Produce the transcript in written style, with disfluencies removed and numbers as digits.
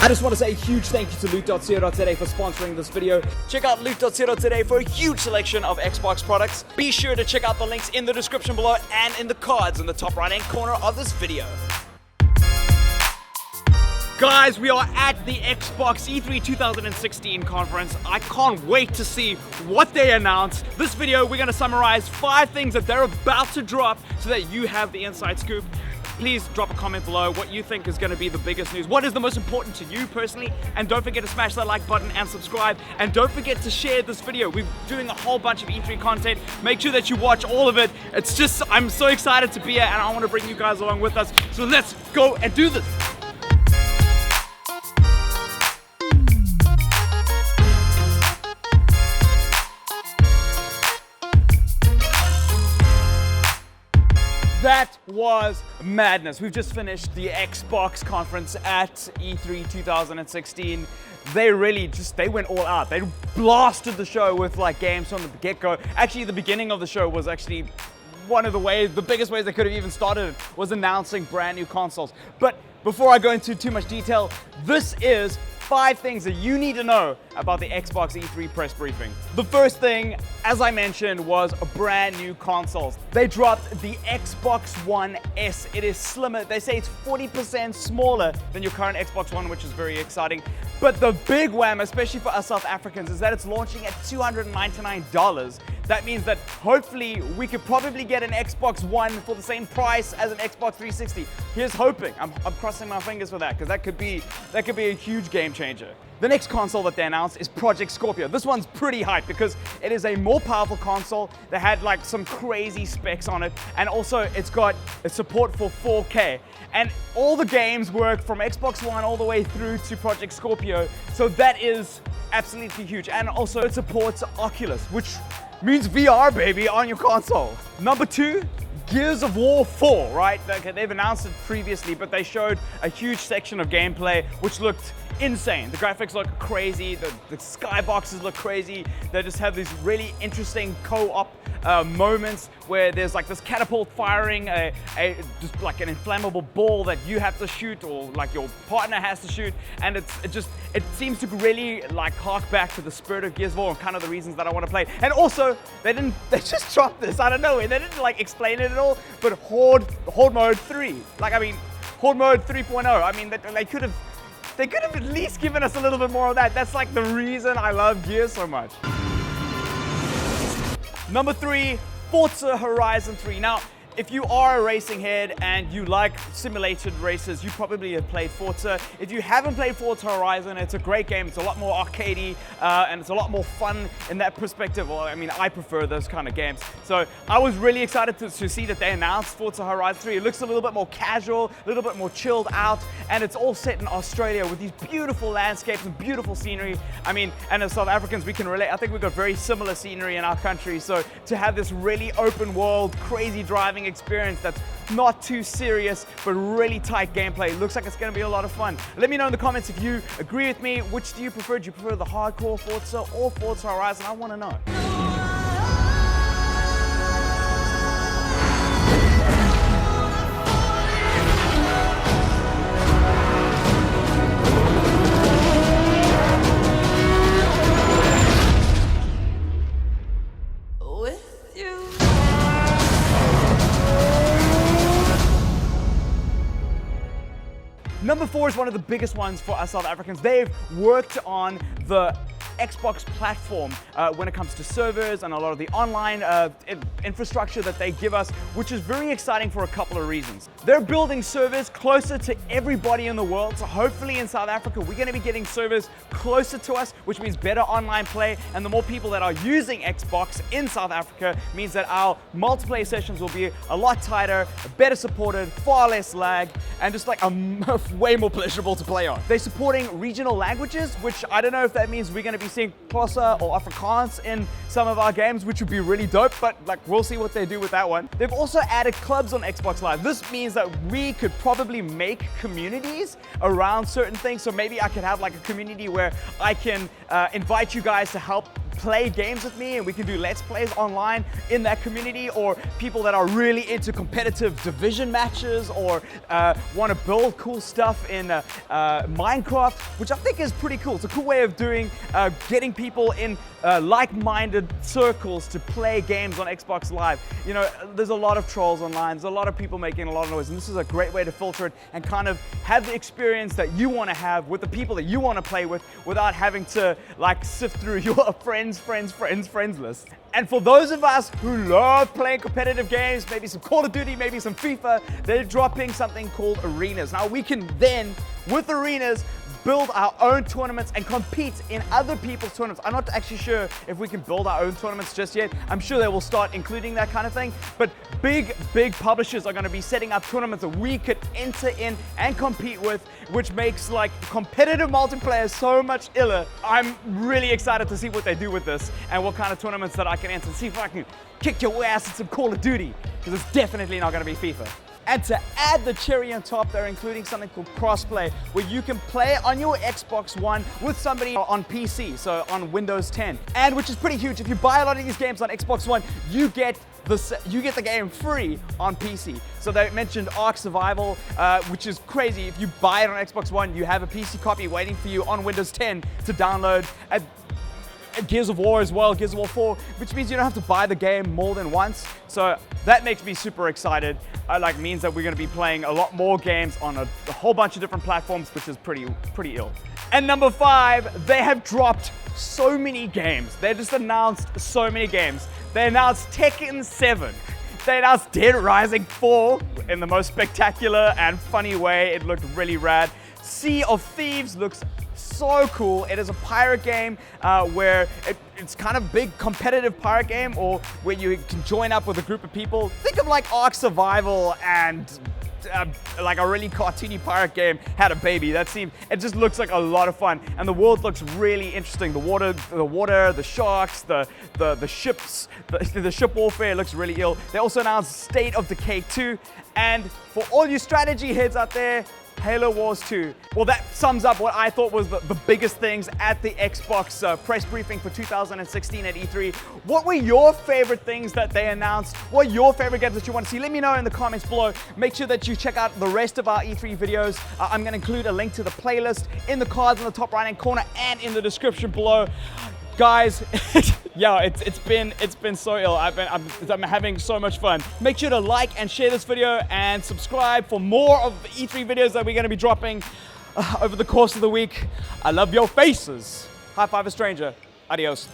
I just want to say a huge thank you to loot.co.za for sponsoring this video. Check out loot.co.za for a huge selection of Xbox products. Be sure to check out the links in the description below and in the cards in the top right hand corner of this video. Guys, we are at the Xbox E3 2016 conference. I can't wait to see what they announce. This video, we're gonna summarize 5 things that they're about to drop so that you have the inside scoop. Please drop a comment below what you think is gonna be the biggest news. What is the most important to you personally? And don't forget to smash that like button and subscribe. And don't forget to share this video. We're doing a whole bunch of E3 content. Make sure that you watch all of it. It's just, I'm so excited to be here and I wanna bring you guys along with us. So let's go and do this. That was madness. We've just finished the Xbox conference at E3 2016. They went all out. They blasted the show with like games from the get-go. Actually, the beginning of the show was actually one of the biggest ways they could have even started it was announcing brand new consoles. But before I go into too much detail, this is 5 things that you need to know about the Xbox E3 press briefing. The first thing, as I mentioned, was brand new consoles. They dropped the Xbox One S. It is slimmer. They say it's 40% smaller than your current Xbox One, which is very exciting. But the big wham, especially for us South Africans, is that it's launching at $299. That means that hopefully we could probably get an Xbox One for the same price as an Xbox 360. Here's hoping. I'm crossing my fingers for that because that could be a huge game changer. The next console that they announced is Project Scorpio. This one's pretty hype because it is a more powerful console that had like some crazy specs on it, and also it's got a support for 4K. And all the games work from Xbox One all the way through to Project Scorpio, so that is absolutely huge. And also it supports Oculus, which means VR, baby, on your console. Number 2, Gears of War 4, right? Okay, they've announced it previously, but they showed a huge section of gameplay which looked insane. The graphics look crazy, the skyboxes look crazy. They just have these really interesting co-op moments where there's like this catapult firing just like an inflammable ball that you have to shoot or like your partner has to shoot, and it seems to really like hark back to the spirit of Gears of War and kind of the reasons that I want to play. And also they just dropped this out of nowhere. They didn't like explain it at all, but Horde Mode 3, like I mean Horde Mode 3.0, I mean they could have at least given us a little bit more of that. That's like the reason I love Gears so much. Number 3, Forza Horizon 3. Now, if you are a racing head and you like simulated races, you probably have played Forza. If you haven't played Forza Horizon, it's a great game. It's a lot more arcadey and it's a lot more fun in that perspective. Well, I mean, I prefer those kind of games. So I was really excited to see that they announced Forza Horizon 3. It looks a little bit more casual, a little bit more chilled out, and it's all set in Australia with these beautiful landscapes and beautiful scenery. I mean, and as South Africans, we can relate. I think we've got very similar scenery in our country. So to have this really open world, crazy driving experience that's not too serious but really tight gameplay, looks like it's going to be a lot of fun. Let me know in the comments if you agree with me. Which do you prefer? Do you prefer the hardcore Forza or Forza Horizon? I want to know. Number 4 is one of the biggest ones for us South Africans. They've worked on the Xbox platform when it comes to servers and a lot of the online infrastructure that they give us, which is very exciting for a couple of reasons. They're building servers closer to everybody in the world, so hopefully in South Africa we're going to be getting servers closer to us, which means better online play, and the more people that are using Xbox in South Africa means that our multiplayer sessions will be a lot tighter, better supported, far less lag, and just like way more pleasurable to play on. They're supporting regional languages, which I don't know if that means we're going to be seeing Xhosa or Afrikaans in some of our games, which would be really dope, but like we'll see what they do with that one. They've also added clubs on Xbox Live. This means that we could probably make communities around certain things. So maybe I could have like a community where I can invite you guys to help play games with me and we can do Let's Plays online in that community, or people that are really into competitive division matches or want to build cool stuff in Minecraft, which I think is pretty cool. It's a cool way of doing, getting people in like-minded circles to play games on Xbox Live. You know, there's a lot of trolls online, there's a lot of people making a lot of noise, and this is a great way to filter it and kind of have the experience that you want to have with the people that you want to play with without having to like sift through your friends list. And for those of us who love playing competitive games, maybe some Call of Duty, maybe some FIFA, they're dropping something called Arenas. Now we can then, with Arenas, build our own tournaments and compete in other people's tournaments. I'm not actually sure if we can build our own tournaments just yet. I'm sure they will start including that kind of thing. But big publishers are going to be setting up tournaments that we could enter in and compete with, which makes like competitive multiplayer so much iller. I'm really excited to see what they do with this and what kind of tournaments that I can enter. See if I can kick your ass in some Call of Duty, because it's definitely not going to be FIFA. And to add the cherry on top, they're including something called crossplay, where you can play on your Xbox One with somebody on PC, so on Windows 10. And which is pretty huge. If you buy a lot of these games on Xbox One, you get the game free on PC. So they mentioned Ark Survival, which is crazy. If you buy it on Xbox One, you have a PC copy waiting for you on Windows 10 to download. Gears of War as well, Gears of War 4, which means you don't have to buy the game more than once. So that makes me super excited. Means that we're going to be playing a lot more games on a whole bunch of different platforms, which is pretty ill. And number 5, they have dropped so many games. They just announced so many games. They announced Tekken 7. They announced Dead Rising 4 in the most spectacular and funny way. It looked really rad. Sea of Thieves looks so cool. It is a pirate game where it's kind of big competitive pirate game, or where you can join up with a group of people. Think of like Ark Survival and like a really cartoony pirate game had a baby. It just looks like a lot of fun, and the world looks really interesting. The water, the sharks, the ships, the ship warfare looks really ill. They also announced State of Decay 2, and for all you strategy heads out there, Halo Wars 2. Well, that sums up what I thought was the biggest things at the Xbox press briefing for 2016 at E3. What were your favorite things that they announced? What are your favorite games that you want to see? Let me know in the comments below. Make sure that you check out the rest of our E3 videos. I'm going to include a link to the playlist in the cards in the top right-hand corner and in the description below. Guys, yeah, it's been so ill. I'm having so much fun. Make sure to like and share this video and subscribe for more of the E3 videos that we're going to be dropping over the course of the week. I love your faces. High five a stranger. Adios.